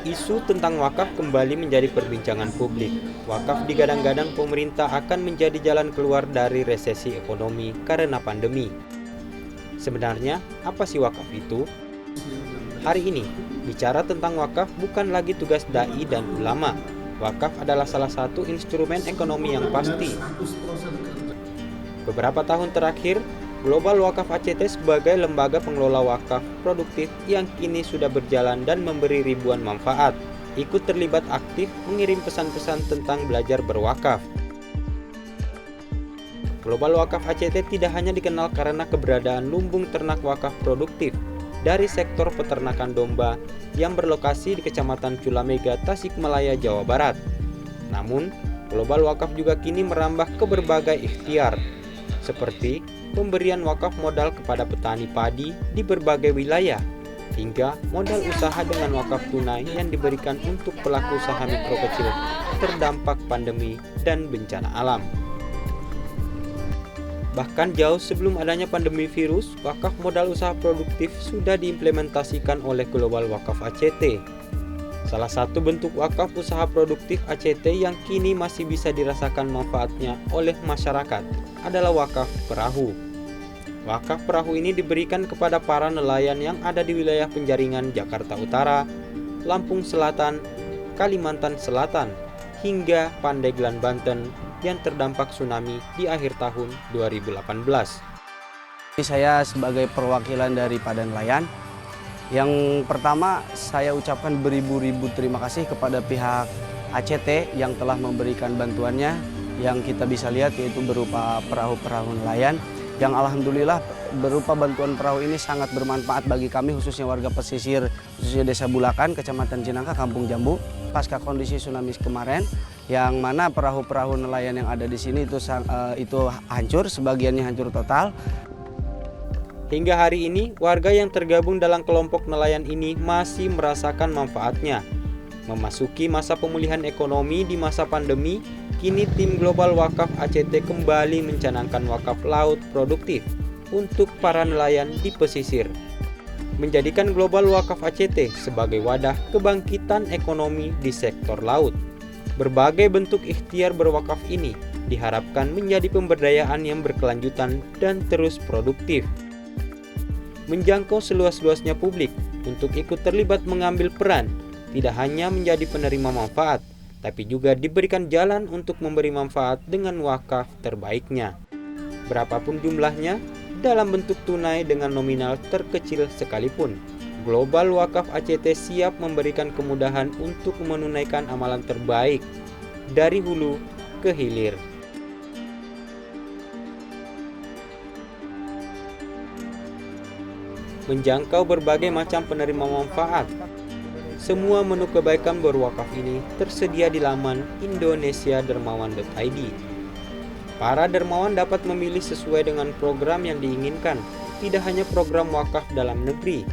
Isu tentang wakaf kembali menjadi perbincangan publik. Wakaf digadang-gadang pemerintah akan menjadi jalan keluar dari resesi ekonomi karena pandemi. Sebenarnya, apa sih wakaf itu? Hari ini, bicara tentang wakaf bukan lagi tugas dai dan ulama. Wakaf adalah salah satu instrumen ekonomi yang pasti. Beberapa tahun terakhir, Global Wakaf ACT sebagai lembaga pengelola wakaf produktif yang kini sudah berjalan dan memberi ribuan manfaat, ikut terlibat aktif mengirim pesan-pesan tentang belajar berwakaf. Global Wakaf ACT tidak hanya dikenal karena keberadaan lumbung ternak wakaf produktif dari sektor peternakan domba yang berlokasi di Kecamatan Culamega, Tasikmalaya, Jawa Barat. Namun, Global Wakaf juga kini merambah ke berbagai ikhtiar, seperti pemberian wakaf modal kepada petani padi di berbagai wilayah, hingga modal usaha dengan wakaf tunai yang diberikan untuk pelaku usaha mikro kecil terdampak pandemi dan bencana alam. Bahkan jauh sebelum adanya pandemi virus, wakaf modal usaha produktif sudah diimplementasikan oleh Global Wakaf ACT. Salah satu bentuk wakaf usaha produktif ACT yang kini masih bisa dirasakan manfaatnya oleh masyarakat adalah wakaf perahu. Wakaf perahu ini diberikan kepada para nelayan yang ada di wilayah penjaringan Jakarta Utara, Lampung Selatan, Kalimantan Selatan, hingga Pandeglang, Banten yang terdampak tsunami di akhir tahun 2018. Saya sebagai perwakilan daripada nelayan, yang pertama saya ucapkan beribu-ribu terima kasih kepada pihak ACT yang telah memberikan bantuannya yang kita bisa lihat yaitu berupa perahu-perahu nelayan yang alhamdulillah berupa bantuan perahu ini sangat bermanfaat bagi kami khususnya warga pesisir khususnya Desa Bulakan, Kecamatan Cinangka, Kampung Jambu pasca kondisi tsunami kemarin yang mana perahu-perahu nelayan yang ada di sini itu hancur, sebagiannya hancur total. Hingga hari ini, warga yang tergabung dalam kelompok nelayan ini masih merasakan manfaatnya. Memasuki masa pemulihan ekonomi di masa pandemi, kini tim Global Wakaf ACT kembali mencanangkan wakaf laut produktif untuk para nelayan di pesisir. Menjadikan Global Wakaf ACT sebagai wadah kebangkitan ekonomi di sektor laut. Berbagai bentuk ikhtiar berwakaf ini diharapkan menjadi pemberdayaan yang berkelanjutan dan terus produktif. Menjangkau seluas-luasnya publik untuk ikut terlibat mengambil peran, tidak hanya menjadi penerima manfaat, tapi juga diberikan jalan untuk memberi manfaat dengan wakaf terbaiknya. Berapapun jumlahnya, dalam bentuk tunai dengan nominal terkecil sekalipun, Global Wakaf ACT siap memberikan kemudahan untuk menunaikan amalan terbaik dari hulu ke hilir. Menjangkau berbagai macam penerima manfaat. Semua menu kebaikan berwakaf ini tersedia di laman indonesiadermawan.id. Para dermawan dapat memilih sesuai dengan program yang diinginkan, tidak hanya program wakaf dalam negeri,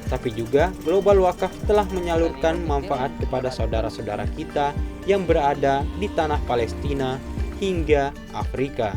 tapi juga Global Wakaf telah menyalurkan manfaat kepada saudara-saudara kita yang berada di tanah Palestina hingga Afrika.